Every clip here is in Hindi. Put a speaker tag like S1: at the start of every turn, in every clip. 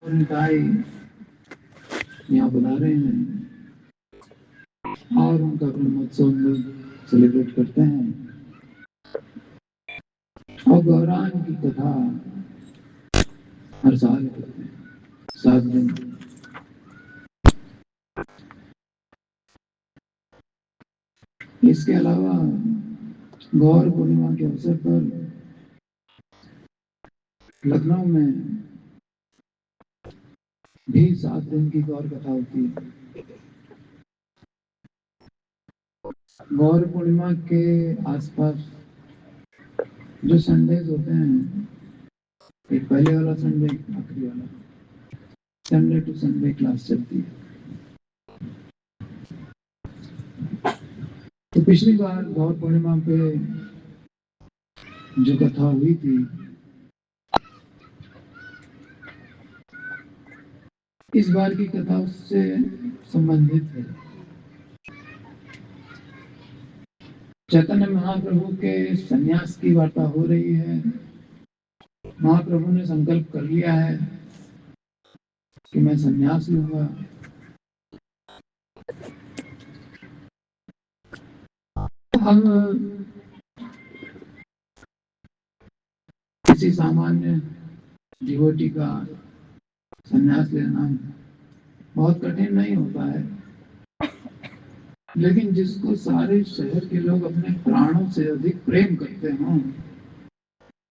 S1: निताई यहाँ बुला रहे हैं और उनका ब्रह्मोत्सव हम लोग सेलिब्रेट करते हैं। और गौरांग की कथा हर साल करते हैं 7 दिन। इसके अलावा गौर पूर्णिमा के अवसर पर लखनऊ में भी 7 दिन की गौर कथा होती है। गौर पूर्णिमा के आसपास जो संडेज होते हैं, एक पहले वाला संडे, आखिरी वाला संडे टू संडे क्लास चलती है। तो पिछली बार गौर पूर्णिमा पे जो कथा हुई थी, इस बार की कथा उससे संबंधित है। चैतन्य महाप्रभु के सन्यास की वार्ता हो रही है। महाप्रभु ने संकल्प कर लिया है कि मैं सन्यास लूंगा। हम किसी सामान्य डिवोटी का सन्यास लेना बहुत कठिन नहीं होता है, लेकिन जिसको सारे शहर के लोग अपने प्राणों से अधिक प्रेम करते हों,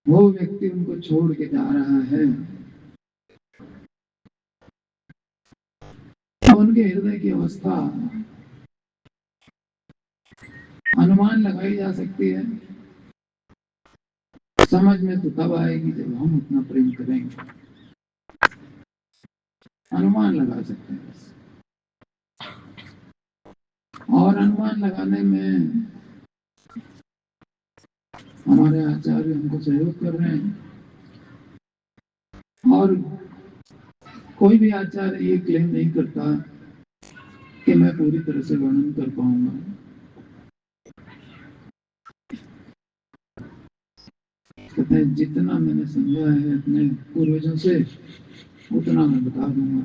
S1: वो व्यक्ति उनको छोड़ के जा रहा है, तो उनके हृदय की अवस्था अनुमान लगाई जा सकती है। समझ में तो तब आएगी जब हम उतना प्रेम करेंगे। अनुमान लगा सकते हैं बस। और अनुमान लगाने में हमारे आचार्य हमको सहयोग कर रहे हैं। और कोई भी आचार्य ये क्लेम नहीं करता कि मैं पूरी तरह से वर्णन कर पाऊंगा। कहते हैं जितना मैंने समझा है अपने पूर्वजों से, उतना मैं बता दूंगा,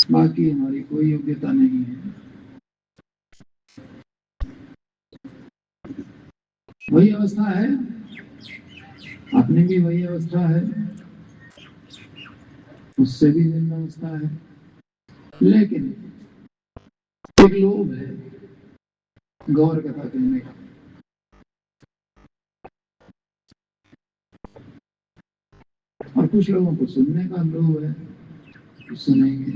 S1: बाकी हमारी कोई योग्यता नहीं है। वही अवस्था है, अपनी भी वही अवस्था है, उससे भी निम्न अवस्था है, लेकिन एक लोभ है गौर कथा कहने का। और कुछ लोगों को सुनने का लोभ है, सुनेंगे।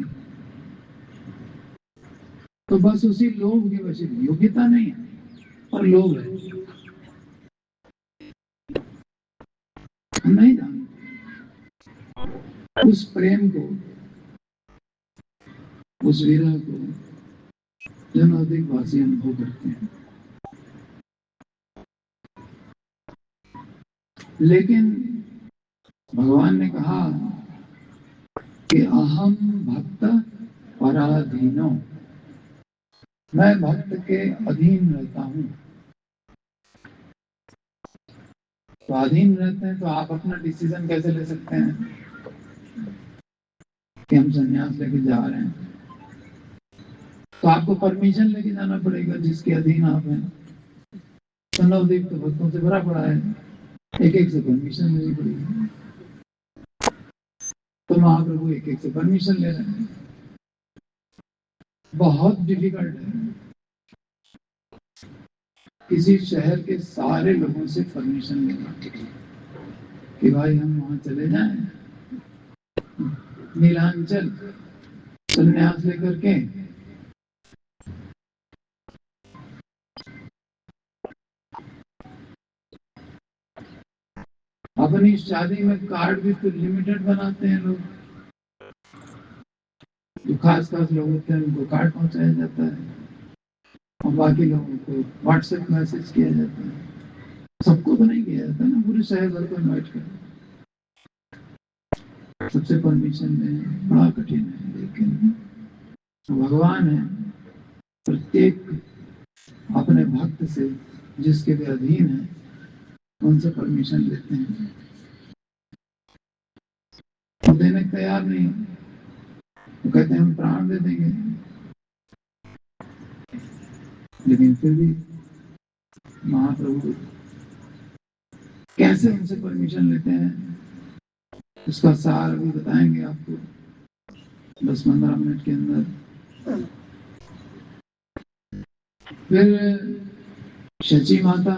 S1: तो बस उसी लोभ की वजह से, योग्यता नहीं है और लोभ है, हम नहीं जानते उस प्रेम को, उस विरह को जन अधिक वासी अनुभव करते हैं। लेकिन भगवान ने कहा कि अहम भक्त पराधीनो, मैं भक्त के अधीन रहता हूं। तो अधीन रहते हैं तो आप अपना डिसीजन कैसे ले सकते हैं कि हम संन्यास लेके जा रहे हैं? तो आपको परमिशन लेके जाना पड़ेगा जिसके अधीन आप हैं। तो नवदीप तो भक्तों से भरा पड़ा है, एक एक से परमिशन लेनी पड़ेगी। तो महाप्रभु एक एक से परमिशन ले रहे हैं। बहुत डिफिकल्ट है किसी शहर के सारे लोगों से परमिशन लेना कि भाई हम वहां चले जाएं, नीलांचल संन्यास लेकर के। अपनी शादी में कार्ड भी तो लिमिटेड बनाते हैं लोग, जो खास खास लोग होते हैं उनको कार्ड पहुंचाया जाता है और बाकी लोगों को व्हाट्सएप मैसेज किया जाता है। सबको तो नहीं किया जाता ना, पूरे शहर भर को इन्वाइट कर, सबसे परमिशन लेना बड़ा कठिन है। लेकिन भगवान है, प्रत्येक अपने भक्त से जिसके वे अधीन है उनसे परमिशन लेते हैं। वो देने को तैयार नहीं, वो कहते हैं हम प्राण दे देंगे, लेकिन फिर भी महाप्रभु कैसे उनसे परमिशन लेते हैं उसका सार अभी बताएंगे आपको 10-15 मिनट के अंदर। फिर शची माता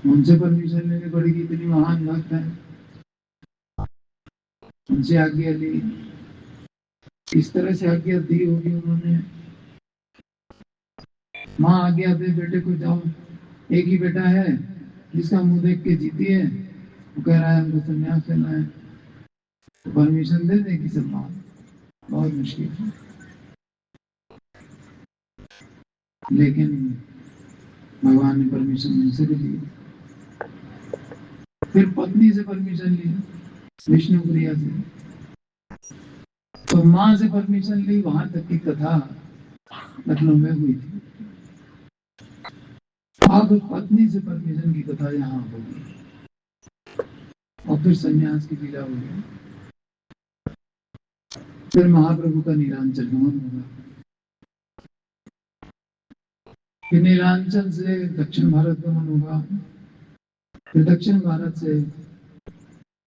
S1: उनसे परमिशन लेनी पड़ेगी, इतनी महान भक्त है, उनसे आज्ञा ली, किस तरह से आज्ञा दी होगी उन्होंने। माँ आज्ञा दे बेटे को, जाओ, एक ही बेटा है जिसका मुंह देख के जीती है, वो कह रहा है हमको संन्यास लेना है, तो परमिशन दे देगी सब माँ? बहुत मुश्किल है। लेकिन भगवान ने परमिशन उनसे भी ली। फिर पत्नी से परमिशन ली, विष्णु प्रिया से, तो माँ से परमिशन ली। वहां तक की कथा लखनऊ में हुई थी। अब पत्नी से परमिशन की कथा यहाँ होगी, और फिर संन्यास की लीला होगी। फिर महाप्रभु का नीलांचल गमन होगा। फिर नीलांचल से दक्षिण भारत गमन होगा। फिर दक्षिण भारत से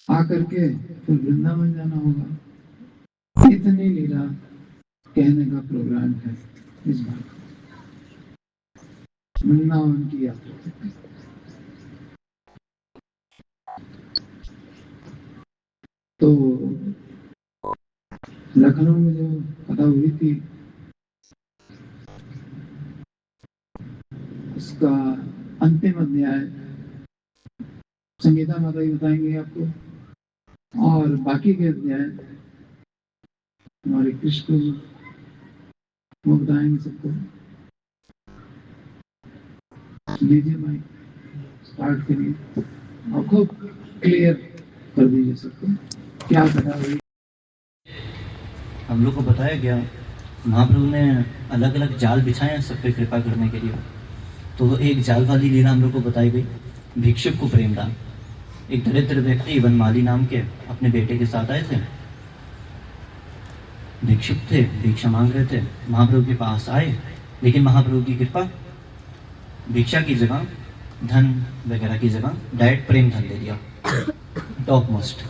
S1: आकर के फिर वृंदावन जाना होगा। इतनी लीला कहने का प्रोग्राम है इस बार वृंदावन की यात्रा। तो लखनऊ में जो कथा हुई थी उसका अंतिम अध्याय संगीता माता ही बताएंगे आपको, और बाकी के अध्याय हमारे कृष्ण वो बताएंगे सबको। लीजिए माइक, स्टार्ट करिए और खूब क्लियर कर दीजिए सबको क्या कथा हुई।
S2: हम लोग को बताया गया महाप्रभु ने अलग अलग जाल बिछाए हैं सब पे कृपा करने के लिए। तो एक जाल वाली लीला हम लोग को बताई गई, भिक्षुक को प्रेमदान। एक दरिद्र व्यक्ति वनमाली नाम के अपने बेटे के साथ आए थे। भिक्षुक थे, भिक्षा मांग रहे थे, महाप्रभु के पास आए, लेकिन महाप्रभु की कृपा भिक्षा की जगह, धन वगैरह की जगह डायरेक्ट प्रेम धन दे दिया, टॉप मोस्ट।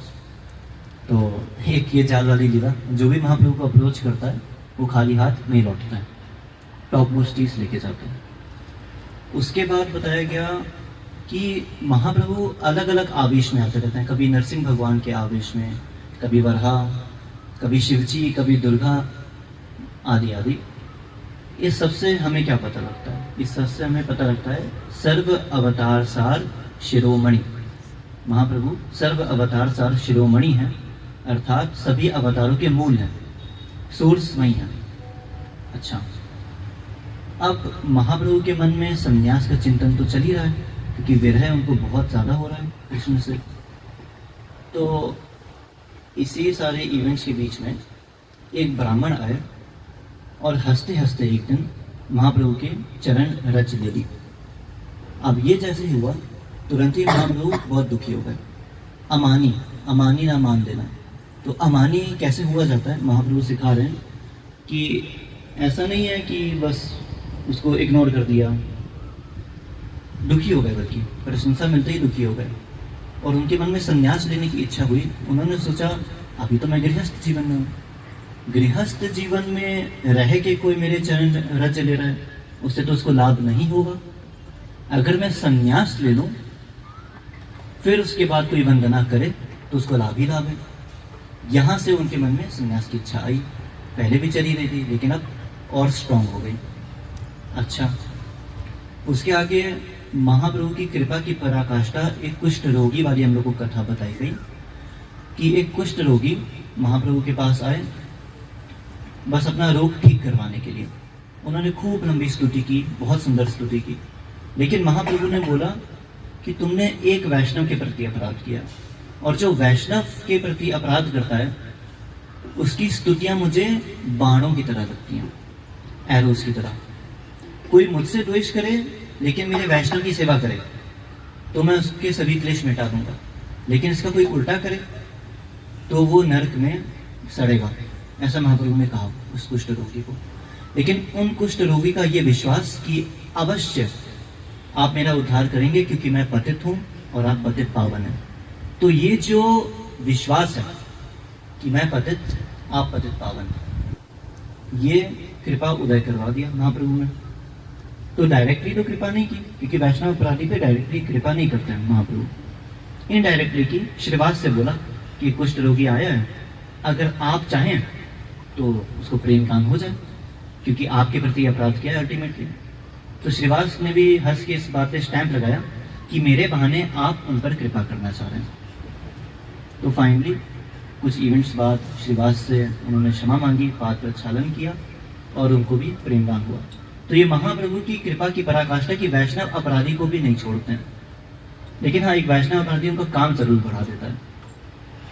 S2: तो एक ये जाल वाली लीला, जो भी महाप्रभु को अप्रोच करता है वो खाली हाथ नहीं लौटता है, टॉप मोस्ट चीज लेके जाते हैं। उसके बाद बताया गया कि महाप्रभु अलग अलग आवेश में आते रहते हैं, कभी नरसिंह भगवान के आवेश में, कभी वरहा, कभी शिवजी, कभी दुर्गा आदि आदि। इस सबसे हमें क्या पता लगता है? इस सबसे हमें पता लगता है सर्व अवतार सार शिरोमणि। महाप्रभु सर्व अवतार सार शिरोमणि हैं, अर्थात सभी अवतारों के मूल हैं, सोर्स वही है। अच्छा, अब महाप्रभु के मन में संन्यास का चिंतन तो चल ही रहा है, क्योंकि विरह उनको बहुत ज़्यादा हो रहा है कृष्ण से। तो इसी सारे इवेंट्स के बीच में एक ब्राह्मण आए और हंसते हंसते एक दिन महाप्रभु के चरण रच ले दी। अब ये जैसे ही हुआ तुरंत ही महाप्रभु बहुत दुखी हो गए। अमानी, अमानी ना मान देना। तो अमानी कैसे हुआ जाता है? महाप्रभु सिखा रहे हैं कि ऐसा नहीं है कि बस उसको इग्नोर कर दिया, दुखी हो गए, बल्कि प्रशंसा मिलते ही दुखी हो गए और उनके मन में संन्यास लेने की इच्छा हुई। उन्होंने सोचा अभी तो मैं गृहस्थ जीवन में हूँ, गृहस्थ जीवन में रह के कोई मेरे चरण रच ले रहा है, उससे तो उसको लाभ नहीं होगा। अगर मैं संन्यास ले लूं फिर उसके बाद कोई वंदना करे तो उसको लाभ ही लाभ है। यहाँ से उनके मन में संन्यास की इच्छा आई। पहले भी चली रही थी लेकिन अब और स्ट्रांग हो गई। अच्छा, उसके आगे महाप्रभु की कृपा की पराकाष्ठा एक कुष्ठ रोगी वाली हम लोग को कथा बताई गई कि एक कुष्ठ रोगी महाप्रभु के पास आए बस अपना रोग ठीक करवाने के लिए। उन्होंने खूब लंबी स्तुति की, बहुत सुंदर स्तुति की, लेकिन महाप्रभु ने बोला कि तुमने एक वैष्णव के प्रति अपराध किया, और जो वैष्णव के प्रति अपराध करता है उसकी स्तुतियां मुझे बाणों की तरह लगती हैं, एरोस की तरह। कोई मुझसे द्वेष करे लेकिन मेरे वैष्णव की सेवा करे तो मैं उसके सभी क्लेश मिटा दूंगा, लेकिन इसका कोई उल्टा करे तो वो नरक में सड़ेगा, ऐसा महाप्रभु ने कहा उस कुष्ठ रोगी को। लेकिन उन कुष्ठ रोगी का ये विश्वास कि अवश्य आप मेरा उद्धार करेंगे क्योंकि मैं पतित हूँ और आप पतित पावन हैं। तो ये जो विश्वास है कि मैं पतित आप पतित पावन, ये कृपा उदय करवा दिया महाप्रभु ने। तो डायरेक्टली तो कृपा नहीं की, क्योंकि वैष्णव अपराधी पे डायरेक्टली कृपा नहीं करते हैं महाप्रभु, इनडायरेक्टली की। श्रीवास से बोला कि कुष्ठ रोगी आया है, अगर आप चाहें तो उसको प्रेम दान हो जाए, क्योंकि आपके प्रति अपराध किया है अल्टीमेटली। तो श्रीवास ने भी हंस के इस बात पे स्टैंप लगाया कि मेरे बहाने आप उन पर कृपा करना चाह रहे हैं। तो फाइनली कुछ इवेंट्स बाद श्रीवास से उन्होंने क्षमा मांगी, बात प्रक्षालन किया और उनको भी प्रेम दान हुआ। तो ये महाप्रभु की कृपा की पराकाष्ठा कि वैष्णव अपराधी को भी नहीं छोड़ते हैं। लेकिन हाँ, एक वैष्णव अपराधी उनका काम जरूर बढ़ा देता है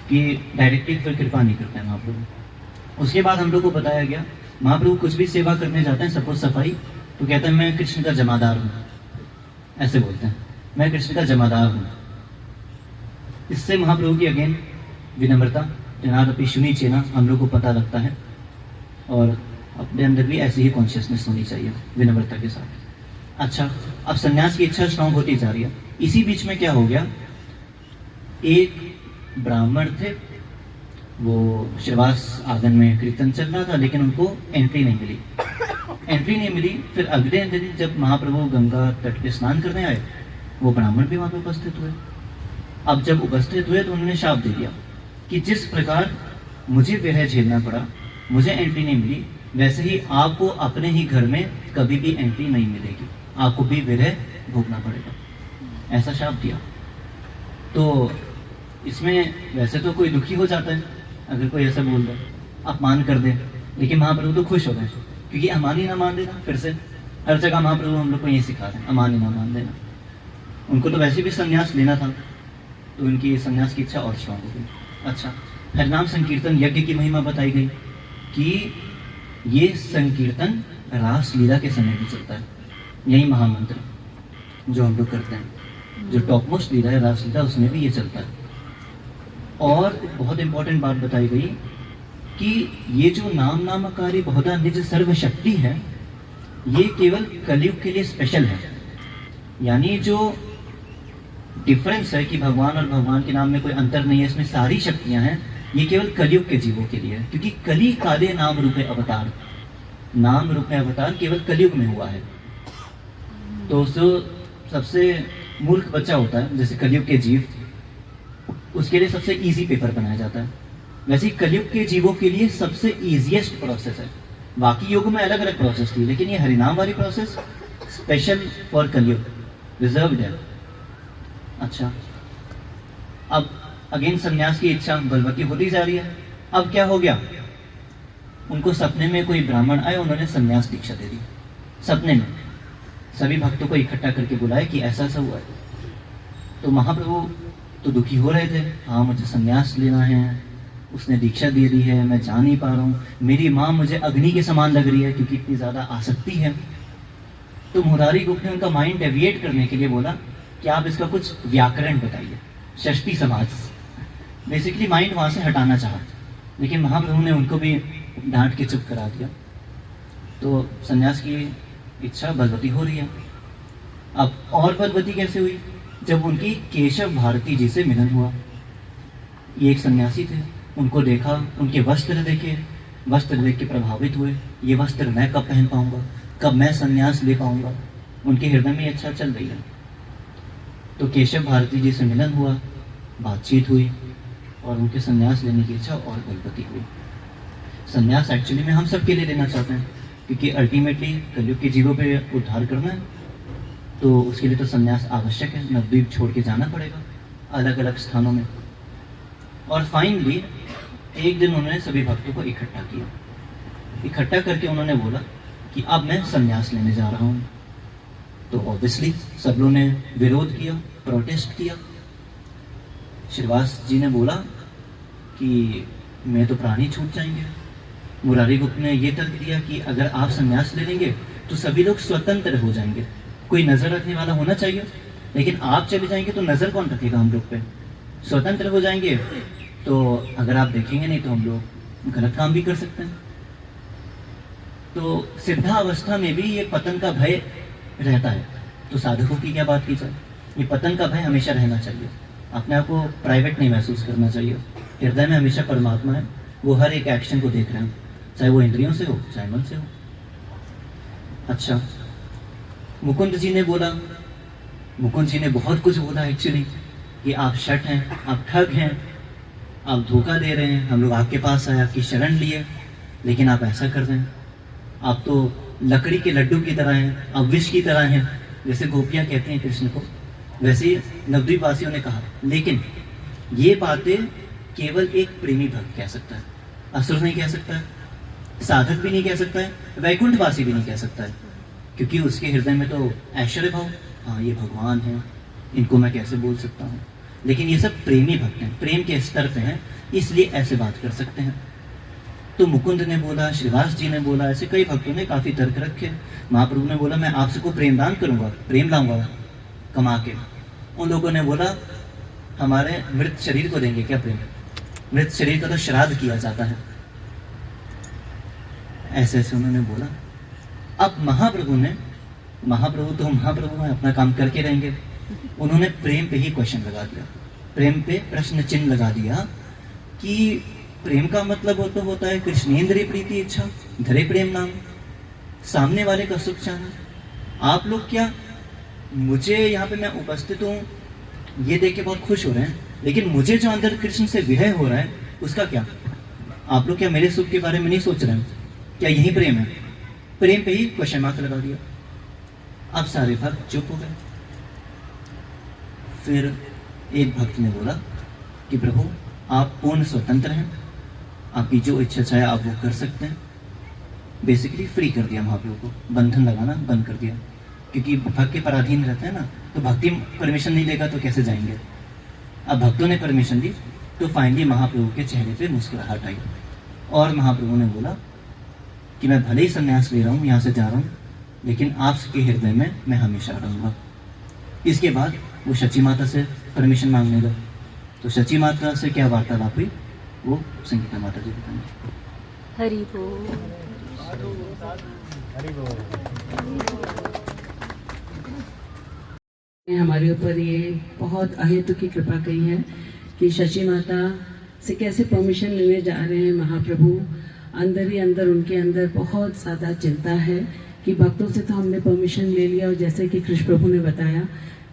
S2: कि डायरेक्टली फिर कृपा नहीं करते हैं महाप्रभु। उसके बाद हम लोग को बताया गया महाप्रभु कुछ भी सेवा करने जाते हैं, सपोज सफाई, तो कहते हैं मैं कृष्ण का जमादार हूँ, ऐसे बोलते हैं, मैं कृष्ण का जमादार हूँ। इससे महाप्रभु की अगेन विनम्रता, जनादपि शुनि चेना, हम लोग को पता लगता है। और अपने अंदर भी ऐसी ही कॉन्शियसनेस होनी चाहिए विनम्रता के साथ। अच्छा, अब सन्यास की इच्छा स्ट्रांग होती जा रही है। इसी बीच में क्या हो गया, एक ब्राह्मण थे, वो श्रीवास आंगन में कीर्तन चल रहा था, लेकिन उनको एंट्री नहीं मिली। फिर अगले दिन जब महाप्रभु गंगा तट पे स्नान करने आए, वो ब्राह्मण भी वहां पे उपस्थित हुए। अब जब उपस्थित हुए तो उन्होंने शाप दे दिया कि जिस प्रकार मुझे विरह झेलना पड़ा, मुझे एंट्री नहीं मिली, वैसे ही आपको अपने ही घर में कभी भी एंट्री नहीं मिलेगी, आपको भी विरह भोगना पड़ेगा, ऐसा शाप दिया। तो इसमें वैसे तो कोई दुखी हो जाता है अगर कोई ऐसा बोल दे, अपमान कर दे, लेकिन महाप्रभु तो खुश हो गए, क्योंकि अमान ही ना मान देना। फिर से हर जगह महाप्रभु हम लोग को ये सिखा रहे हैं, अमान ही ना मान देना। उनको तो वैसे भी संन्यास लेना था, तो उनकी संन्यास की इच्छा और स्ट्रांग हो गई। अच्छा, हरिनाम संकीर्तन यज्ञ की महिमा बताई गई कि ये संकीर्तन रास लीला के समय भी चलता है। यही महामंत्र जो हम लोग करते हैं, जो टॉप मोस्ट लीला है रास लीला, उसमें भी ये चलता है। और बहुत इंपॉर्टेंट बात बताई गई कि ये जो नाम नामकारी बहुधा निज सर्वशक्ति है, ये केवल कलयुग के लिए स्पेशल है। यानी जो डिफरेंस है कि भगवान और भगवान के नाम में कोई अंतर नहीं है, इसमें सारी शक्तियां हैं, ये केवल कलयुग के जीवों के लिए है। क्योंकि कली काले नाम रूपे अवतार, नाम रूप में अवतार केवल कलयुग में हुआ है। तो जो सबसे मूर्ख बच्चा होता है, जैसे कलयुग के जीव, उसके लिए सबसे इजी पेपर बनाया जाता है। वैसे ही कलयुग के जीवों के लिए सबसे इजीएस्ट प्रोसेस है। बाकी युग में अलग अलग प्रोसेस थी, लेकिन ये हरिनाम वाली प्रोसेस स्पेशल फॉर कलयुग, रिजर्व्ड है। अच्छा, अब अगेन संन्यास की इच्छा बलवती होती जा रही है। अब क्या हो गया, उनको सपने में कोई ब्राह्मण आए, उन्होंने संन्यास दीक्षा दे दी सपने में। सभी भक्तों को इकट्ठा करके बुलाया कि ऐसा ऐसा हुआ है। तो महाप्रभु तो दुखी हो रहे थे, हाँ मुझे संन्यास लेना है, उसने दीक्षा दे दी है, मैं जा नहीं पा रहा हूँ, मेरी माँ मुझे अग्नि के समान लग रही है क्योंकि इतनी ज़्यादा आसक्ति है। तो मुरारी गुप्त ने उनका माइंड डेविएट करने के लिए बोला कि आप इसका कुछ व्याकरण बताइए, षष्ठी समाज, बेसिकली माइंड वहाँ से हटाना चाहा। लेकिन महाप्रभु ने उनको भी डांट के चुप करा दिया। तो संन्यास की इच्छा बलवती हो रही है। अब और बलवती कैसे हुई, जब उनकी केशव भारती जी से मिलन हुआ। ये एक सन्यासी थे, उनको देखा, उनके वस्त्र देखे, वस्त्र देख के प्रभावित हुए, ये वस्त्र मैं कब पहन पाऊंगा, कब मैं संन्यास ले पाऊंगा। उनके हृदय में इच्छा चल रही है। तो केशव भारती जी से मिलन हुआ, बातचीत हुई और उनके संन्यास लेने की इच्छा और बलवती हुई। संन्यास एक्चुअली में हम सबके लिए लेना चाहते हैं, क्योंकि अल्टीमेटली कलयुग के जीवों पे उद्धार करना है, तो उसके लिए तो संन्यास आवश्यक है। नवद्वीप छोड़ के जाना पड़ेगा अलग अलग स्थानों में। और फाइनली एक दिन उन्होंने सभी भक्तों को इकट्ठा किया। इकट्ठा करके उन्होंने बोला कि अब मैं संन्यास लेने जा रहा हूँ। तो ऑब्वियसली सब लोगों ने विरोध किया, प्रोटेस्ट किया। श्रीवास जी ने बोला कि मैं तो प्राणी छूट जाएंगे। मुरारी गुप्त ने यह तर्क दिया कि अगर आप संन्यास ले लेंगे तो सभी लोग स्वतंत्र हो जाएंगे, कोई नजर रखने वाला होना चाहिए, लेकिन आप चले जाएंगे तो नजर कौन रखेगा हम लोग पे। स्वतंत्र हो जाएंगे तो अगर आप देखेंगे नहीं तो हम लोग गलत काम भी कर सकते हैं। तो सिद्धावस्था में भी ये पतन का भय रहता है। तो साधकों की क्या बात की जाए, ये पतन का भय हमेशा रहना चाहिए। अपने आप को प्राइवेट नहीं महसूस करना चाहिए। हृदय में हमेशा परमात्मा है, वो हर एक एक्शन को देख रहे हैं, चाहे वो इंद्रियों से हो चाहे मन से हो। अच्छा, मुकुंद जी ने बोला, मुकुंद जी ने बहुत कुछ बोला एक्चुअली, कि आप शठ हैं, आप ठग हैं, आप धोखा दे रहे हैं, हम लोग आपके पास आए, आपकी शरण लिए, लेकिन आप ऐसा कर रहे हैं, आप तो लकड़ी के लड्डू की तरह हैं, आप विष की तरह हैं, जैसे गोपियाँ कहती हैं कृष्ण को, वैसे ही नवद्वीप वासियों ने कहा। लेकिन ये बातें केवल एक प्रेमी भक्त कह सकता है, असुर नहीं कह सकता है, साधक भी नहीं कह सकता है, वैकुंठवासी भी नहीं कह सकता है, क्योंकि उसके हृदय में तो ऐश्वर्य भाव, हाँ ये भगवान है, इनको मैं कैसे बोल सकता हूँ। लेकिन ये सब प्रेमी भक्त हैं, प्रेम के स्तर पे हैं, इसलिए ऐसे बात कर सकते हैं। तो मुकुंद ने बोला, श्रीवास जी ने बोला, ऐसे कई भक्तों ने काफी तर्क रखे। महाप्रभु ने बोला मैं आप सबको प्रेम दान करूंगा, प्रेम लाऊंगा कमा के। उन लोगों ने बोला हमारे मृत शरीर को देंगे क्या प्रेम, मृत शरीर का तो श्राद्ध किया जाता है। ऐसे ऐसे उन्होंने बोला। अब महाप्रभु तो महाप्रभु हैं, अपना काम करके रहेंगे। उन्होंने प्रेम पे ही क्वेश्चन लगा दिया, प्रेम पे प्रश्न चिन्ह लगा दिया कि प्रेम का मतलब होता है कृष्णेंद्रिय प्रीति इच्छा धरे प्रेम नाम, सामने वाले का सुख चाहना। आप लोग क्या, मुझे यहाँ पे मैं उपस्थित हूँ ये देख के बहुत खुश हो रहे हैं, लेकिन मुझे जो अंदर कृष्ण से विरह हो रहा है उसका क्या? आप लोग क्या मेरे सुख के बारे में नहीं सोच रहे हैं? क्या यही प्रेम है? प्रेम पे ही क्वेश्चन मार्क लगा दिया। अब सारे भक्त चुप हो गए। फिर एक भक्त ने बोला कि प्रभु आप पूर्ण स्वतंत्र हैं, आपकी जो इच्छा चाहे आप वो कर सकते हैं। बेसिकली फ्री कर दिया महाप्रभु को, बंधन लगाना बंद कर दिया, क्योंकि भक्त के पराधीन रहते हैं ना, तो भक्ति परमिशन नहीं देगा तो कैसे जाएंगे। अब भक्तों ने परमिशन दी तो फाइनली महाप्रभु के चेहरे पे मुस्कुराहट आई और महाप्रभु ने बोला कि मैं भले ही संन्यास ले रहा हूँ, यहाँ से जा रहा हूँ, लेकिन आपके हृदय में मैं हमेशा रहूँगा। इसके बाद वो शची माता से परमिशन मांगने गए। तो शची माता से क्या वार्तालाप हुई वो संगीता माता जी बताएंगे।
S3: हरि बोल।
S4: हमारे ऊपर ये बहुत अहेतु की कृपा कही है कि शची माता से कैसे परमिशन लेने जा रहे हैं महाप्रभु। अंदर ही अंदर उनके अंदर बहुत ज़्यादा चिंता है कि भक्तों से तो हमने परमिशन ले लिया, और जैसे कि कृष्ण प्रभु ने बताया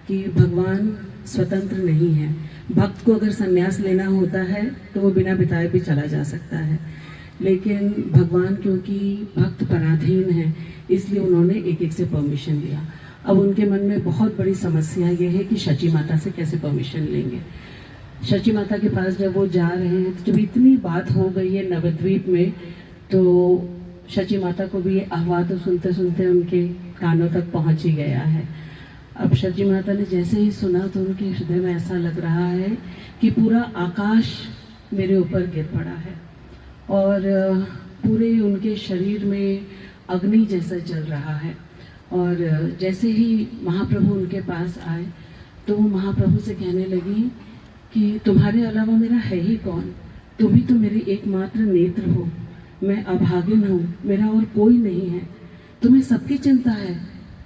S4: कि भगवान स्वतंत्र नहीं है। भक्त को अगर संन्यास लेना होता है तो वो बिना बिताए भी चला जा सकता है, लेकिन भगवान क्योंकि भक्त पराधीन है इसलिए उन्होंने एक एक से परमिशन लिया। अब उनके मन में बहुत बड़ी समस्या ये है कि शची माता से कैसे परमिशन लेंगे। शची माता के पास जब वो जा रहे हैं तो जब इतनी बात हो गई है नवद्वीप में, तो शची माता को भी ये आवाज़ तो सुनते सुनते उनके कानों तक पहुंच ही गया है। अब शची माता ने जैसे ही सुना तो उनके हृदय में ऐसा लग रहा है कि पूरा आकाश मेरे ऊपर गिर पड़ा है और पूरे उनके शरीर में अग्नि जैसा जल रहा है। और जैसे ही महाप्रभु उनके पास आए तो वो महाप्रभु से कहने लगी कि तुम्हारे अलावा मेरा है ही कौन, तुम ही तो मेरे एकमात्र नेत्र हो, मैं अभागिन हूँ, मेरा और कोई नहीं है। तुम्हें सबकी चिंता है,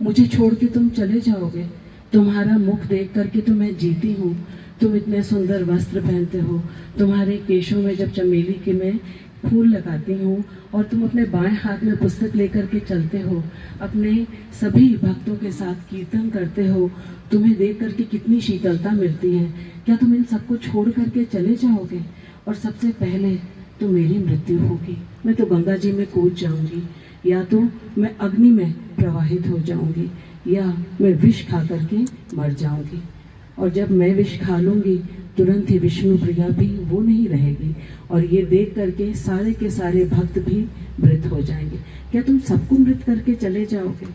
S4: मुझे छोड़ के तुम चले जाओगे। तुम्हारा मुख देख करके तो मैं जीती हूँ। तुम इतने सुंदर वस्त्र पहनते हो, तुम्हारे केशों में जब चमेली के मैं फूल लगाती हूँ और तुम अपने बाएं हाथ में पुस्तक लेकर के चलते हो, अपने सभी भक्तों के साथ कीर्तन करते हो, तुम्हें देख करके कितनी शीतलता मिलती है। क्या तुम इन सबको छोड़ करके चले जाओगे? और सबसे पहले तो मेरी मृत्यु होगी, मैं तो गंगा जी में कूद जाऊंगी, या तो मैं अग्नि में प्रवाहित हो जाऊंगी, या मैं विष खा करके मर जाऊंगी। और जब मैं विष खा लूंगी तुरंत ही विष्णु प्रिया भी वो नहीं रहेगी, और ये देख करके सारे के सारे भक्त भी मृत हो जाएंगे। क्या तुम सबको मृत करके चले जाओगे?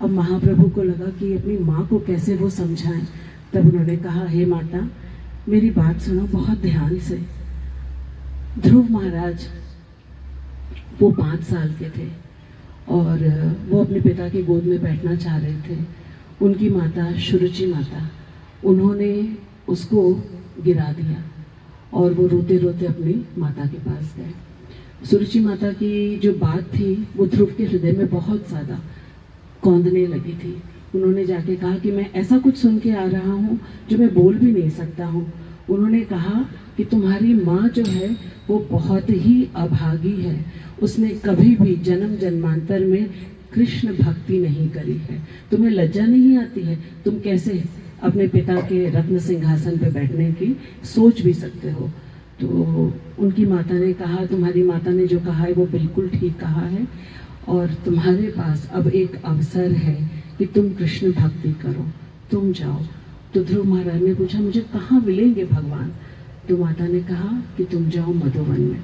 S4: अब महाप्रभु को लगा कि अपनी माँ को कैसे वो समझाएं। तब उन्होंने कहा, हे माता मेरी बात सुनो बहुत ध्यान से। ध्रुव महाराज वो 5 साल के थे और वो अपने पिता की गोद में बैठना चाह रहे थे। उनकी माता शुरुचि माता, उन्होंने उसको गिरा दिया और वो रोते रोते अपनी माता के पास गए। सुरुचि माता की जो बात थी वो ध्रुव के हृदय में बहुत ज़्यादा कौंधने लगी थी। उन्होंने जाके कहा कि मैं ऐसा कुछ सुन के आ रहा हूँ जो मैं बोल भी नहीं सकता हूँ। उन्होंने कहा कि तुम्हारी माँ जो है वो बहुत ही अभागी है, उसने कभी भी जन्म जन्मांतर में कृष्ण भक्ति नहीं करी है। तुम्हें लज्जा नहीं आती है? तुम कैसे अपने पिता के रत्न सिंहासन पर बैठने की सोच भी सकते हो? तो उनकी माता ने कहा, तुम्हारी माता ने जो कहा है वो बिल्कुल ठीक कहा है, और तुम्हारे पास अब एक अवसर है कि तुम कृष्ण भक्ति करो, तुम जाओ। तो ध्रुव महाराज ने पूछा, मुझे कहाँ मिलेंगे भगवान? तो माता ने कहा कि तुम जाओ मधुवन में।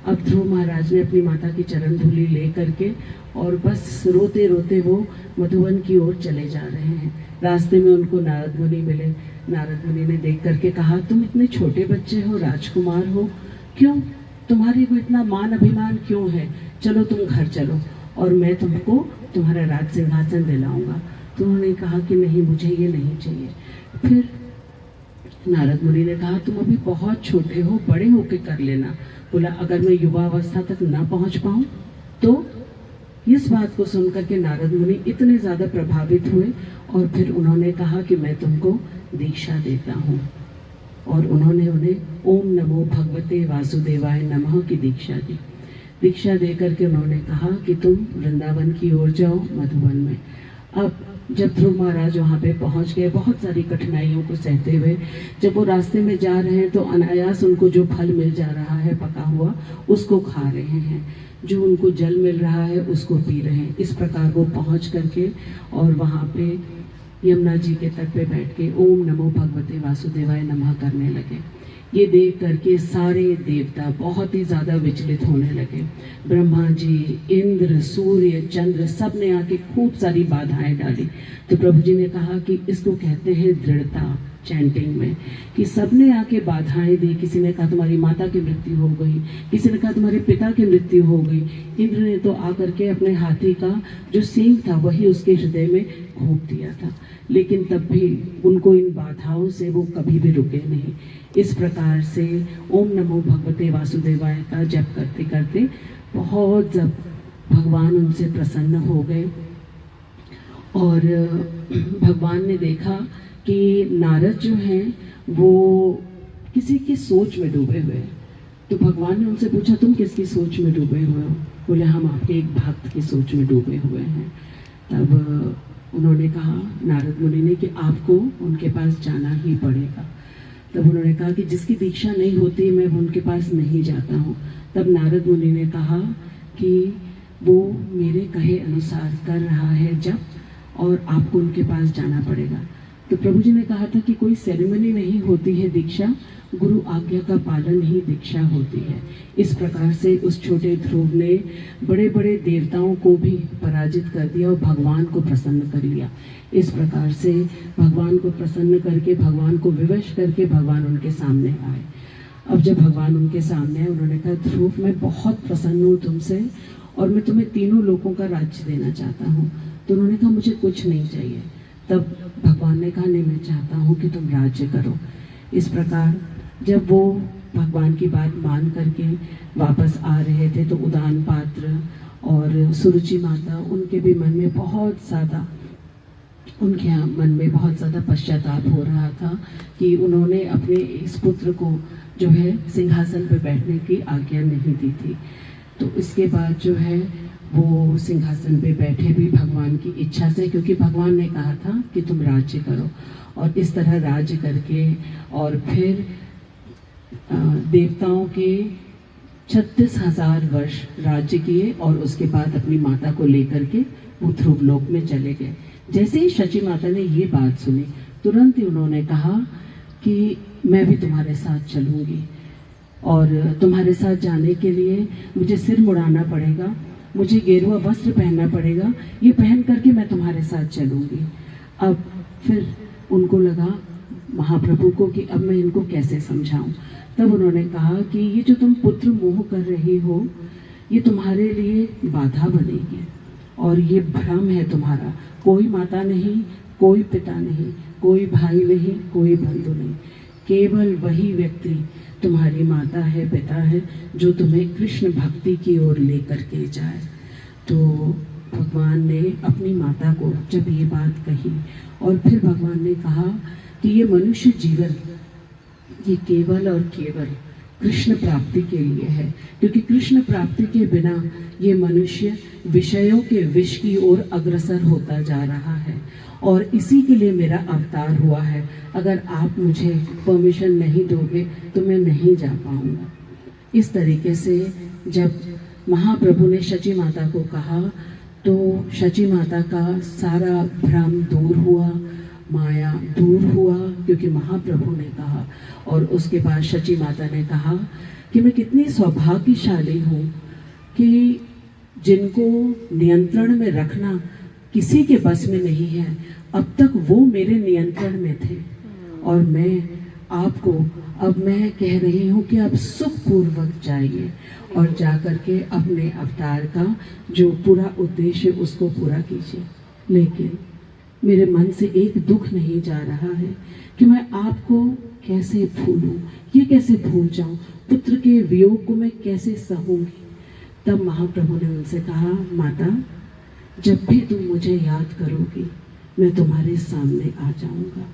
S4: अब ध्रुव महाराज ने अपनी माता की चरण धूलि ले करके और बस रोते रोते वो मधुवन की ओर चले जा रहे हैं। रास्ते में उनको नारद मुनि मिले। नारद मुनि ने देख करके कहा, तुम इतने छोटे बच्चे हो, राजकुमार हो, क्यों तुम्हारे को इतना मान अभिमान क्यों है? चलो तुम घर चलो और मैं तुमको तुम्हारा राज सिंहासन दिलाऊंगा। तो उन्होंने कहा कि नहीं, मुझे ये नहीं चाहिए। फिर नारद मुनि ने कहा, तुम अभी बहुत छोटे हो, बड़े होके कर लेना। बोला, अगर मैं युवा अवस्था तक ना पहुंच पाऊं तो? इस बात को सुनकर के नारद मुनि इतने ज़्यादा प्रभावित हुए और फिर उन्होंने कहा कि मैं तुमको दीक्षा देता हूँ। और उन्होंने उन्हें ओम नमो भगवते वासुदेवाय नमः की दीक्षा दी। दीक्षा दे करके उन्होंने कहा कि तुम वृंदावन की ओर जाओ, मधुवन में। अब जब ध्रुव महाराज वहाँ पे पहुँच गए, बहुत सारी कठिनाइयों को सहते हुए, जब वो रास्ते में जा रहे हैं तो अनायास उनको जो फल मिल जा रहा है पका हुआ, उसको खा रहे हैं, जो उनको जल मिल रहा है उसको पी रहे हैं। इस प्रकार वो पहुँच करके और वहाँ पे यमुना जी के तट पे बैठ के ओम नमो भगवते वासुदेवाय नमः करने लगे। ये देख करके सारे देवता बहुत ही ज़्यादा विचलित होने लगे। ब्रह्मा जी, इंद्र, सूर्य, चंद्र, सब ने आके खूब सारी बाधाएं डाली। तो प्रभु जी ने कहा कि इसको कहते हैं दृढ़ता, चैंटिंग में, कि सबने आके बाधाएं दी। किसी ने कहा तुम्हारी माता की मृत्यु हो गई, किसी ने कहा तुम्हारे पिता की मृत्यु हो गई। इंद्र ने तो आकर के अपने हाथी का जो सींग था वही उसके हृदय में घोंप दिया था, लेकिन तब भी उनको इन बाधाओं से वो कभी भी रुके नहीं। इस प्रकार से ओम नमो भगवते वासुदेवाय का जप करते करते बहुत जब भगवान उनसे प्रसन्न हो गए और भगवान ने देखा कि नारद जो हैं वो किसी की सोच में डूबे हुए हैं। तो भगवान ने उनसे पूछा, तुम किसकी सोच में डूबे हुए हो? बोले, हम आपके एक भक्त की सोच में डूबे हुए हैं। तब उन्होंने कहा, नारद मुनि ने, कि आपको उनके पास जाना ही पड़ेगा। तब उन्होंने कहा कि जिसकी दीक्षा नहीं होती मैं उनके पास नहीं जाता हूँ। तब नारद मुनि ने कहा कि वो मेरे कहे अनुसार कर रहा है जब, और आपको उनके पास जाना पड़ेगा। तो प्रभु जी ने कहा था कि कोई सेरेमनी नहीं होती है दीक्षा, गुरु आज्ञा का पालन ही दीक्षा होती है। इस प्रकार से उस छोटे ध्रुव ने बड़े बड़े देवताओं को भी पराजित कर दिया और भगवान को प्रसन्न कर लिया। इस प्रकार से भगवान को प्रसन्न करके, भगवान को विवश करके भगवान उनके सामने आए। अब जब भगवान उनके सामने आए, उन्होंने कहा, ध्रुव, मैं बहुत प्रसन्न हूँ तुमसे और मैं तुम्हें तीनों लोगों का राज्य देना चाहता हूँ। तो उन्होंने कहा, मुझे कुछ नहीं चाहिए। तब भगवान ने कहा, नहीं, मैं चाहता हूँ कि तुम राज्य करो। इस प्रकार जब वो भगवान की बात मान करके वापस आ रहे थे तो उदान पात्र और सुरुचि माता, उनके भी मन में बहुत ज़्यादा पश्चाताप हो रहा था कि उन्होंने अपने इस पुत्र को जो है सिंहासन पर बैठने की आज्ञा नहीं दी थी। तो इसके बाद जो है वो सिंहासन पे बैठे भी भगवान की इच्छा से, क्योंकि भगवान ने कहा था कि तुम राज्य करो। और इस तरह राज्य करके और फिर देवताओं के 36,000 वर्ष राज्य किए और उसके बाद अपनी माता को लेकर के वो ध्रुवलोक में चले गए। जैसे ही शची माता ने ये बात सुनी, तुरंत ही उन्होंने कहा कि मैं भी तुम्हारे साथ चलूँगी और तुम्हारे साथ जाने के लिए मुझे सिर मुड़ाना पड़ेगा, मुझे गेरुआ वस्त्र पहनना पड़ेगा, ये पहन करके मैं तुम्हारे साथ चलूँगी। अब फिर उनको लगा महाप्रभु को कि अब मैं इनको कैसे समझाऊं। तब उन्होंने कहा कि ये जो तुम पुत्र मोह कर रही हो, ये तुम्हारे लिए बाधा बनेगी और ये भ्रम है तुम्हारा। कोई माता नहीं, कोई पिता नहीं, कोई भाई नहीं, कोई बंधु नहीं, केवल वही व्यक्ति तुम्हारी माता है, पिता है, जो तुम्हें कृष्ण भक्ति की ओर लेकर के जाए। तो भगवान ने अपनी माता को जब ये बात कही और फिर भगवान ने कहा कि ये मनुष्य जीवन ये केवल और केवल कृष्ण प्राप्ति के लिए है, क्योंकि कृष्ण प्राप्ति के बिना ये मनुष्य विषयों के विष की ओर अग्रसर होता जा रहा है और इसी के लिए मेरा अवतार हुआ है। अगर आप मुझे परमिशन नहीं दोगे तो मैं नहीं जा पाऊंगा। इस तरीके से जब महाप्रभु ने शची माता को कहा तो शची माता का सारा भ्रम दूर हुआ, माया दूर हुआ, क्योंकि महाप्रभु ने कहा। और उसके बाद शची माता ने कहा कि मैं कितनी सौभाग्यशाली हूँ कि जिनको नियंत्रण में रखना किसी के बस में नहीं है, अब तक वो मेरे नियंत्रण में थे और मैं आपको अब मैं कह रही हूँ कि आप सुखपूर्वक जाइए और जा कर के अपने अवतार का जो पूरा उद्देश्य उसको पूरा कीजिए। लेकिन मेरे मन से एक दुख नहीं जा रहा है कि मैं आपको कैसे भूलूं, ये कैसे भूल जाऊं, पुत्र के वियोग को मैं कैसे सहूंगी। तब महाप्रभु ने उनसे कहा, माता जब भी तुम मुझे याद करोगी मैं तुम्हारे सामने आ जाऊंगा।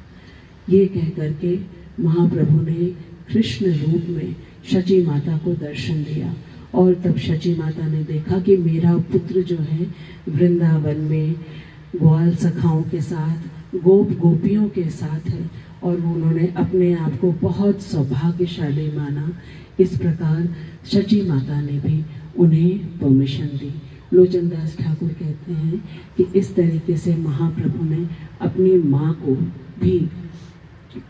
S4: ये कह करके महाप्रभु ने कृष्ण रूप में शची माता को दर्शन दिया और तब शची माता ने देखा कि मेरा पुत्र जो है वृंदावन में ग्वाल सखाओं के साथ, गोप गोपियों के साथ है और उन्होंने अपने आप को बहुत सौभाग्यशाली माना। इस प्रकार शची माता ने भी उन्हें परमिशन दी। लोचनदास ठाकुर कहते हैं कि इस तरीके से महाप्रभु ने अपनी माँ को भी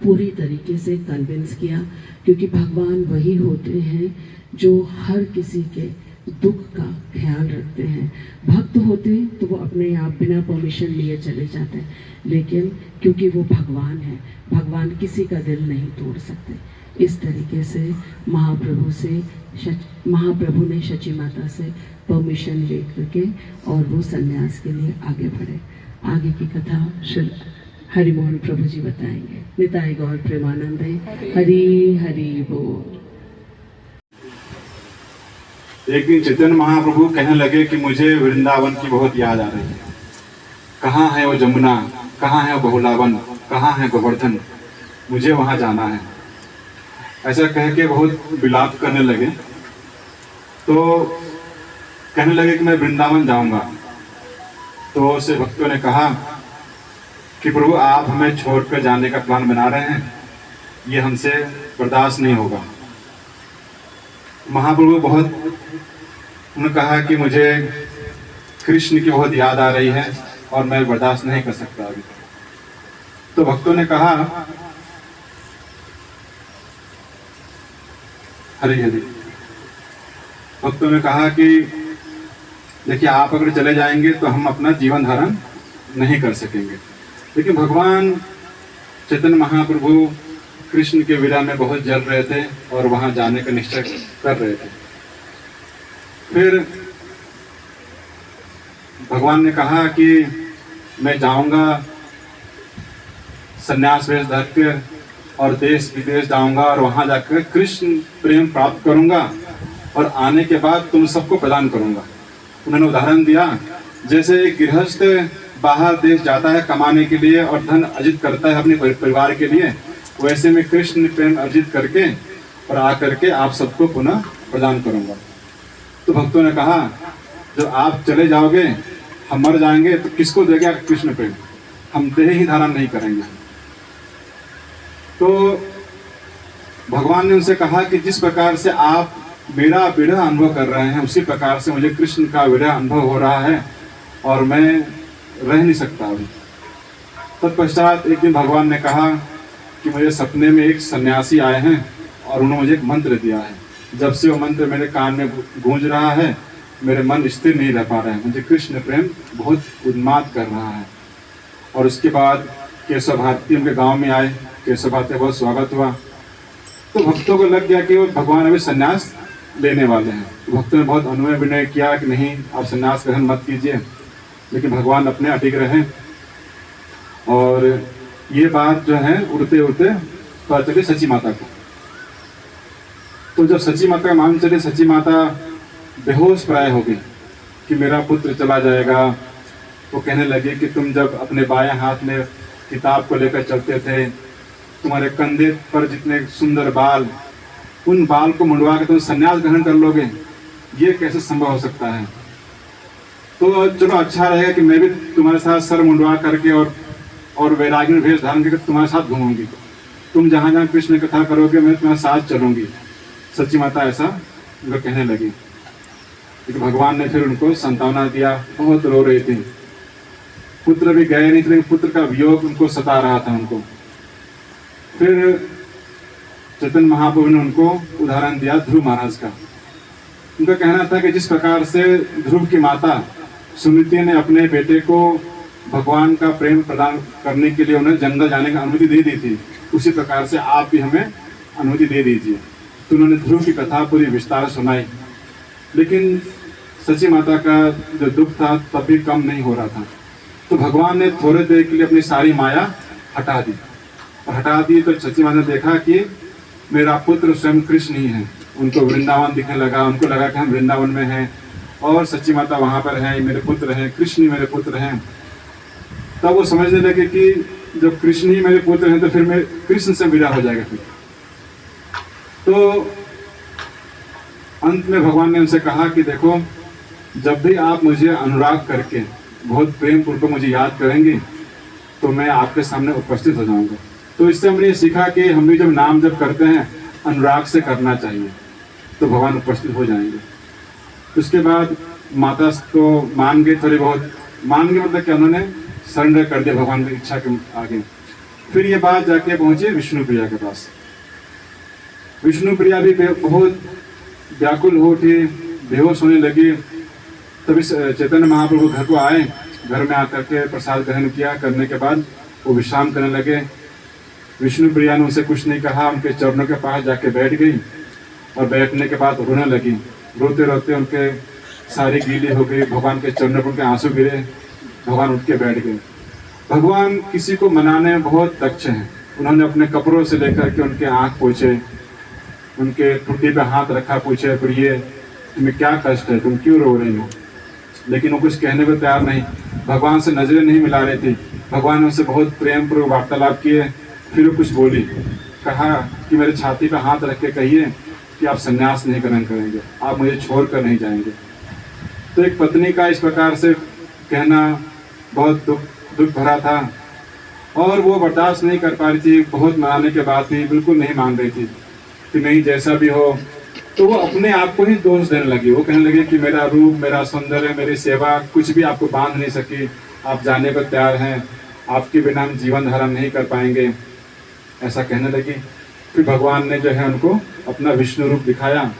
S4: पूरी तरीके से कन्विंस किया, क्योंकि भगवान वही होते हैं जो हर किसी के दुख का ख्याल रखते हैं। भक्त होते तो वो अपने आप बिना परमिशन लिए चले जाते हैं, लेकिन क्योंकि वो भगवान है, भगवान किसी का दिल नहीं तोड़ सकते। इस तरीके से महाप्रभु ने शची माता से परमिशन लेकर के और वो सन्यास के लिए आगे बढ़े। आगे की कथा श्री हरिमोहन प्रभु जी बताएंगे। निताई गौर प्रेमानंदे। हरि हरि बोल।
S3: एक दिन चैतन्य महाप्रभु कहने लगे कि मुझे वृंदावन की बहुत याद आ रही है। कहाँ है वो जमुना, कहाँ है वो बहुलावन, कहाँ है गोवर्धन, मुझे वहाँ जाना है। ऐसा कह के बहुत विलाप करने लगे। तो कहने लगे कि मैं वृंदावन जाऊंगा। तो उसे भक्तों ने कहा कि प्रभु आप हमें छोड़कर जाने का प्लान बना रहे हैं, ये हमसे बर्दाश्त नहीं होगा। महाप्रभु उन्होंने कहा कि मुझे कृष्ण की बहुत याद आ रही है और मैं बर्दाश्त नहीं कर सकता अभी। तो भक्तों ने कहा, हरि हरि, भक्तों ने कहा कि देखिए आप अगर चले जाएंगे तो हम अपना जीवन धारण नहीं कर सकेंगे। लेकिन भगवान चैतन्य महाप्रभु कृष्ण के विरह में बहुत जल रहे थे और वहां जाने का निश्चय कर रहे थे। फिर भगवान ने कहा कि मैं जाऊंगा सन्यास वेश धर के और देश विदेश जाऊंगा और वहां जाकर कृष्ण प्रेम प्राप्त करूंगा और आने के बाद तुम सबको प्रदान करूंगा। उन्होंने उदाहरण दिया, जैसे एक गृहस्थ बाहर देश जाता है कमाने के लिए और धन अर्जित करता है अपने परिवार के लिए, वैसे मैं कृष्ण प्रेम अर्जित करके और आकर के आप सबको पुनः प्रदान करूंगा। तो भक्तों ने कहा, जब आप चले जाओगे हम मर जाएंगे तो किसको देगा कृष्ण प्रेम, हम देह ही धारण नहीं करेंगे। तो भगवान ने उनसे कहा कि जिस प्रकार से आप मेरा विरह अनुभव कर रहे हैं उसी प्रकार से मुझे कृष्ण का विरह अनुभव हो रहा है और मैं रह नहीं सकता अभी। तत्पश्चात एक दिन भगवान ने कहा कि मुझे सपने में एक सन्यासी आए हैं और उन्होंने मुझे एक मंत्र दिया है। जब से वो मंत्र मेरे कान में गूंज रहा है मेरे मन स्थिर नहीं रह पा रहे हैं, मुझे कृष्ण प्रेम बहुत उन्माद कर रहा है। और उसके बाद केशव भारती उनके गांव में आए, केशव भारती बहुत स्वागत हुआ। तो भक्तों को लग गया कि वो भगवान अभी संन्यास लेने वाले हैं। तो भक्तों ने बहुत अनुनय विनय किया कि नहीं आप संन्यास ग्रहण मत कीजिए, लेकिन भगवान अपने अटिक रहे। और ये बात जो है उड़ते उड़ते पता चली सची माता को। तो जब सची माता का मालूम चले, सची माता बेहोश प्राय हो गई कि मेरा पुत्र चला जाएगा। वो कहने लगे कि तुम जब अपने बाएं हाथ में किताब को लेकर चलते थे, तुम्हारे कंधे पर जितने सुंदर बाल, उन बाल को मुंडवा के तुम संन्यास ग्रहण कर लोगे, ये कैसे संभव हो सकता है। तो चलो अच्छा रहेगा कि मैं भी तुम्हारे साथ सर मुंडवा करके और वैरागी में भेष धारण करके तुम्हारे साथ घूमूंगी। तुम जहाँ जहाँ कृष्ण कथा करोगे मैं तुम्हारे साथ चलूंगी। सच्ची माता ऐसा उनको कहने लगी। लेकिन भगवान ने फिर उनको सांत्वना दिया। बहुत रो रही थी, पुत्र भी गए नहीं थे, लेकिन पुत्र का वियोग उनको सता रहा था उनको। फिर चैतन्य महाप्रभु ने उनको उदाहरण दिया ध्रुव महाराज का। उनका कहना था कि जिस प्रकार से ध्रुव की माता सुनीति ने अपने बेटे को भगवान का प्रेम प्रदान करने के लिए उन्हें जंगल जाने की अनुमति दे दी थी, उसी प्रकार से आप भी हमें अनुमति दे दीजिए। तो उन्होंने ध्रुव की कथा पूरी विस्तार सुनाई। लेकिन सची माता का जो दुख था तब भी कम नहीं हो रहा था। तो भगवान ने थोड़े देर के लिए अपनी सारी माया हटा दी, और हटा दी तो सची माता ने देखा कि मेरा पुत्र स्वयं कृष्ण ही है। उनको वृंदावन दिखने लगा, उनको लगा कि हम वृंदावन में हैं और सच्ची माता वहाँ पर हैं, मेरे पुत्र हैं, कृष्ण ही मेरे पुत्र हैं। तब वो समझने लगे कि जब कृष्ण ही मेरे पुत्र हैं तो फिर मैं कृष्ण से विदा हो जाएगा। फिर तो अंत में भगवान ने उनसे कहा कि देखो, जब भी आप मुझे अनुराग करके बहुत प्रेम पूर्वक मुझे याद करेंगे तो मैं आपके सामने उपस्थित हो जाऊंगा। तो इससे हमने सीखा कि हम भी जब नाम जब करते हैं अनुराग से करना चाहिए, तो भगवान उपस्थित हो जाएंगे। उसके बाद माता को मान गए, थोड़ी बहुत मान गए, मतलब कि उन्होंने सरेंडर कर दिया भगवान की इच्छा के आगे। फिर ये बात जाके पहुंची विष्णु प्रिया के पास। विष्णु प्रिया भी बहुत व्याकुल हो उठी, बेहोश होने लगी। तभी चैतन्य महाप्रभु घर को आए। घर में आकर के प्रसाद ग्रहण किया, करने के बाद वो विश्राम करने लगे। विष्णु प्रिया ने उनसे कुछ नहीं कहा, उनके चरणों के पास जाके बैठ गई और बैठने के बाद रोने लगी। रोते रोते उनके सारी गीली हो गई, भगवान के चरणों पर उनके आंसू गिरे। भगवान उठ के बैठ गए। भगवान किसी को मनाने में बहुत दक्ष हैं। उन्होंने अपने कपड़ों से लेकर के उनके आँख पोंछे, उनके ठुड्डी पे हाथ रखा, पूछे प्रिय तुम्हें क्या कष्ट है, तुम क्यों रो रही हो। लेकिन वो कुछ कहने को तैयार नहीं, भगवान से नजरें नहीं मिला रही थी। भगवान ने उनसे बहुत प्रेम पूर्वक वार्तालाप किए। फिर वो कुछ बोली, कहा कि मेरे छाती पे हाथ रख के कहिए कि आप संन्यास नहीं ग्रहण करेंगे, आप मुझे छोड़ कर नहीं जाएंगे। तो एक पत्नी का इस प्रकार से कहना बहुत दुख भरा था और वो बर्दाश्त नहीं कर पा रही थी। बहुत मनाने के बाद भी बिल्कुल नहीं मान रही थी कि नहीं जैसा भी हो। तो वो अपने आप को ही दोष देने लगी। वो कहने लगी कि मेरा रूप, मेरा सौंदर्य, मेरी सेवा कुछ भी आपको बांध नहीं सकी, आप जाने को तैयार हैं, आपके बिना हम जीवन धारण नहीं कर पाएंगे, ऐसा कहने लगी। फिर भगवान ने जो है उनको अपना विष्णु रूप दिखाया।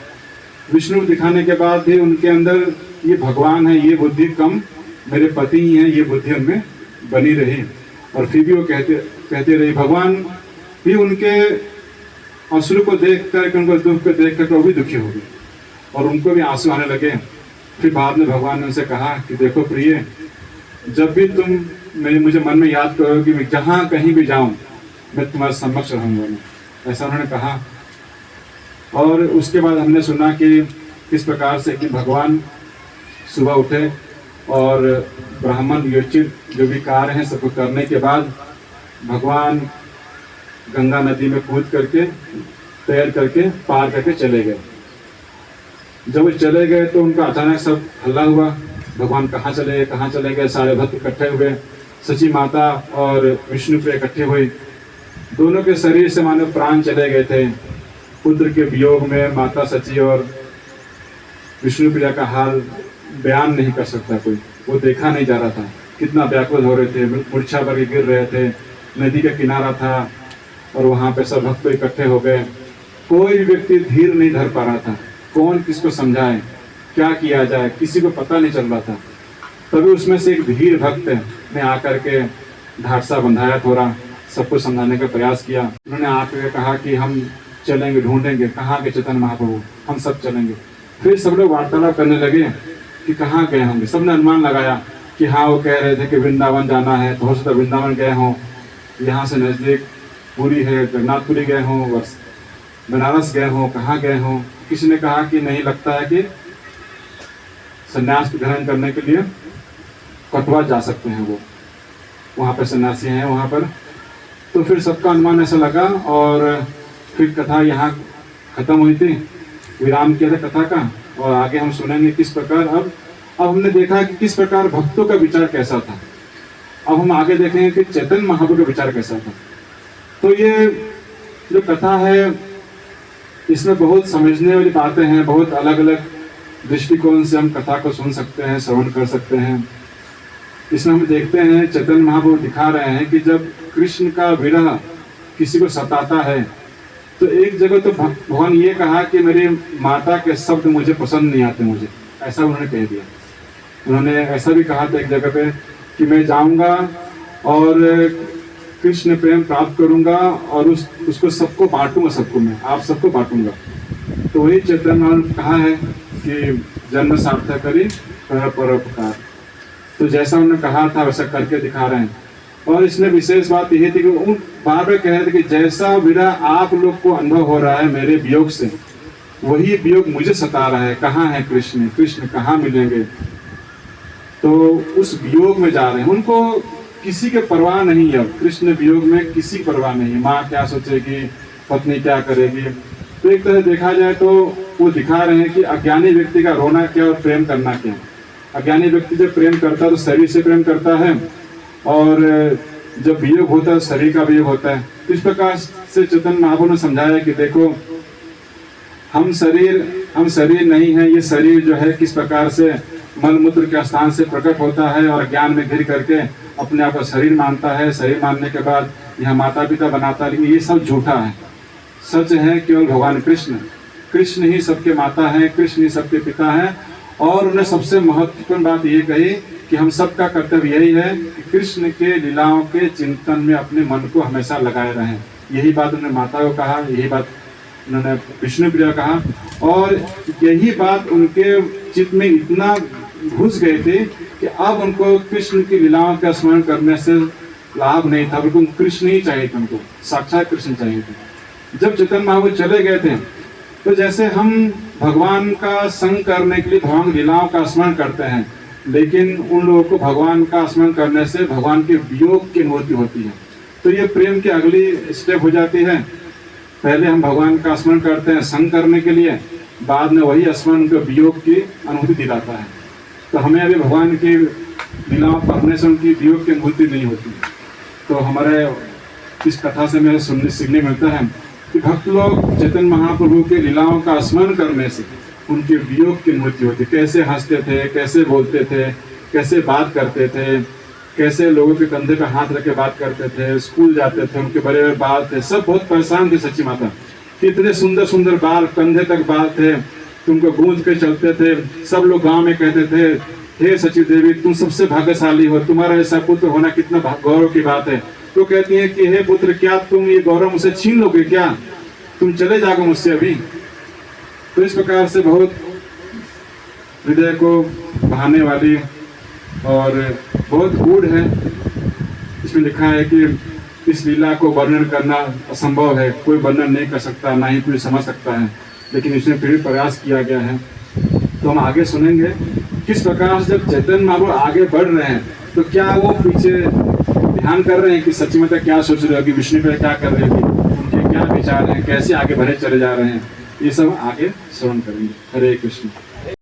S3: विष्णु रूप दिखाने के बाद भी उनके अंदर ये भगवान है, ये बुद्धि कम मेरे पति ही हैं, ये बुद्धि उनमें बनी रही। और फिर भी वो कहते रही। भगवान भी उनके आंसू को देख कर, उनको दुख को देख कर वो भी दुखी हो गए और उनको भी आंसू आने लगे। फिर बाद में भगवान ने उनसे कहा कि देखो प्रिय, जब भी तुम मुझे मन में याद करोगे, मैं जहाँ कहीं भी जाऊँ मैं तुम्हारे समक्ष रहूँगा, ऐसा उन्होंने कहा। और उसके बाद हमने सुना कि किस प्रकार से कि भगवान सुबह उठे और ब्राह्मण योचित जो भी कार्य हैं सबको करने के बाद भगवान गंगा नदी में कूद करके तैर करके पार करके चले गए। जब वो चले गए तो उनका अचानक सब हल्ला हुआ, भगवान कहाँ चले गए। सारे भक्त इकट्ठे हुए, सची माता और विष्णु प्रिया इकट्ठे हुए। दोनों के शरीर से मानो प्राण चले गए थे। पुत्र के वियोग में माता सची और विष्णु प्रिया का हाल बयान नहीं कर सकता कोई, वो देखा नहीं जा रहा था। कितना व्याकुल हो रहे थे, मूर्छा पर गिर रहे थे। नदी का किनारा था और वहाँ पे सब भक्त इकट्ठे हो गए। कोई भी व्यक्ति धीर नहीं धर पा रहा था, कौन किसको समझाए, क्या किया जाए, किसी को पता नहीं चल रहा था। तभी उसमें से एक धीर भक्त ने आकर के ढाटसा बंधाया, थोड़ा सबको समझाने का प्रयास किया। उन्होंने आकर कहा कि हम चलेंगे, ढूंढेंगे कहाँ के चैतन्य महाप्रभु, हम सब चलेंगे। फिर सब लोग वार्तालाप करने लगे कि कहाँ गए होंगे। सबने अनुमान लगाया कि हाँ वो कह रहे थे कि वृंदावन जाना है, तो हो सकता वृंदावन गए हों, यहाँ से नज़दीक पूरी है, जगन्नाथपुरी गए हों, बनारस गए हों, कहाँ गए हों। किसी ने कहा कि नहीं, लगता है कि संन्यास ग्रहण करने के लिए कटवा जा सकते हैं, वो वहाँ पर सन्यासी हैं वहाँ पर। तो फिर सबका अनुमान ऐसा लगा और फिर कथा यहाँ खत्म हुई थी, विराम किया था कथा का। और आगे हम सुनेंगे किस प्रकार अब हमने देखा कि किस प्रकार भक्तों का विचार कैसा था। अब हम आगे देखेंगे कि चैतन्य महाप्रभु का विचार कैसा था। तो ये जो कथा है इसमें बहुत समझने वाली बातें हैं, बहुत अलग अलग दृष्टिकोण से हम कथा को सुन सकते हैं, श्रवण कर सकते हैं। इसमें हम देखते हैं चैतन्य महाप्रभु दिखा रहे हैं कि जब कृष्ण का विरह किसी को सताता है तो एक जगह तो भगवान ये कहा कि मेरी माता के शब्द मुझे पसंद नहीं आते, मुझे ऐसा उन्होंने कह दिया। उन्होंने ऐसा भी कहा था एक जगह पे कि मैं जाऊंगा और कृष्ण प्रेम प्राप्त करूंगा और उसको सबको बांटूंगा, सबको मैं आप सबको बांटूंगा। तो वही चैतन्य महाप्रभु कहा है कि जन्म सार्थक करी परोपकार। तो जैसा उन्होंने कहा था वैसा करके दिखा रहे हैं। और इसमें विशेष बात यही थी कि उन बार बार कह रहे थे कि जैसा विरह आप लोग को अनुभव हो रहा है मेरे वियोग से, वही वियोग मुझे सता रहा है। कहाँ है कृष्ण, कृष्ण कहाँ मिलेंगे। तो उस वियोग में जा रहे हैं, उनको किसी के परवाह नहीं है। कृष्ण वियोग में किसी की परवाह नहीं है, माँ क्या सोचेगी, पत्नी क्या करेगी। तो एक तरह देखा जाए तो वो दिखा रहे हैं कि अज्ञानी व्यक्ति का रोना क्या और प्रेम करना क्या। अज्ञानी व्यक्ति जब प्रेम करता है तो शरीर से प्रेम करता है, और जब वियोग होता है शरीर का वियोग होता है। तो इस प्रकार से चैतन्य महाप्रभु ने समझाया कि देखो हम शरीर नहीं है। ये शरीर जो है किस प्रकार से मलमूत्र के स्थान से प्रकट होता है और ज्ञान में घिर करके अपने आप को शरीर मानता है। शरीर मानने के बाद यहाँ माता पिता बनाता है, लेकिन ये सब झूठा है। सच है केवल भगवान कृष्ण ही सबके माता है, कृष्ण ही सबके पिता है। और उन्हें सबसे महत्वपूर्ण बात ये कही कि हम सबका कर्तव्य यही है कि कृष्ण के लीलाओं के चिंतन में अपने मन को हमेशा लगाए रहें। यही बात उन्होंने माता को कहा, यही बात उन्होंने विष्णु प्रिया कहा, और यही बात उनके चित्त में इतना घुस गए थे कि अब उनको कृष्ण की लीलाओं का स्मरण करने से लाभ नहीं था। उनको कृष्ण ही चाहिए थे, उनको साक्षात कृष्ण चाहिए थे। जब चैतन्य महाप्रभु चले गए थे तो जैसे हम भगवान का संग करने के लिए भगवान की लीलाओं का स्मरण करते हैं, लेकिन उन लोगों को भगवान का स्मरण करने से भगवान के वियोग की अनुभूति होती है। तो ये प्रेम की अगली स्टेप हो जाती है। पहले हम भगवान का स्मरण करते हैं संग करने के लिए, बाद में वही स्मरण उनको वियोग की अनुभूति दिलाता है। तो हमें अभी भगवान की लीलाओं पढ़ने से उनकी वियोग की अनुभूति नहीं होती। तो हमारे इस कथा से मेरे सीखने मिलता है कि भक्त लोग चैतन्य महाप्रभु के लीलाओं का स्मरण करने से उनके वियोग की अनुभूति होती। कैसे हंसते थे, कैसे बोलते थे, कैसे बात करते थे, कैसे लोगों के कंधे पे हाथ रख के बात करते थे, स्कूल जाते थे, उनके बड़े बड़े बाल थे, सब बहुत परेशान थे सच्ची माता। कितने सुंदर सुंदर बाल, कंधे तक बाल थे, तुमको गूंज के चलते थे। सब लोग गांव में कहते थे, हे सची देवी तुम सबसे भाग्यशाली हो, तुम्हारा ऐसा पुत्र होना कितना गौरव की बात है। तो कहती है कि हे पुत्र क्या तुम ये गौरव मुझसे छीन लोगे क्या, तुम चले जाओगे मुझसे अभी। तो इस प्रकार से बहुत हृदय को बहाने वाली और बहुत गूढ़ है। इसमें लिखा है कि इस लीला को वर्णन करना असंभव है, कोई वर्णन नहीं कर सकता, ना ही कोई समझ सकता है, लेकिन इसमें फिर भी प्रयास किया गया है। तो हम आगे सुनेंगे किस प्रकार से जब चैतन्य महाप्रभु आगे बढ़ रहे हैं तो क्या वो पीछे ध्यान कर रहे हैं कि सच्ची माता क्या सोच रही होगी, विष्णु पे क्या कर रही होगी, उनके क्या विचार हैं, कैसे आगे बढ़े चले जा रहे हैं, ये सब आगे श्रवण करेंगे। हरे कृष्ण।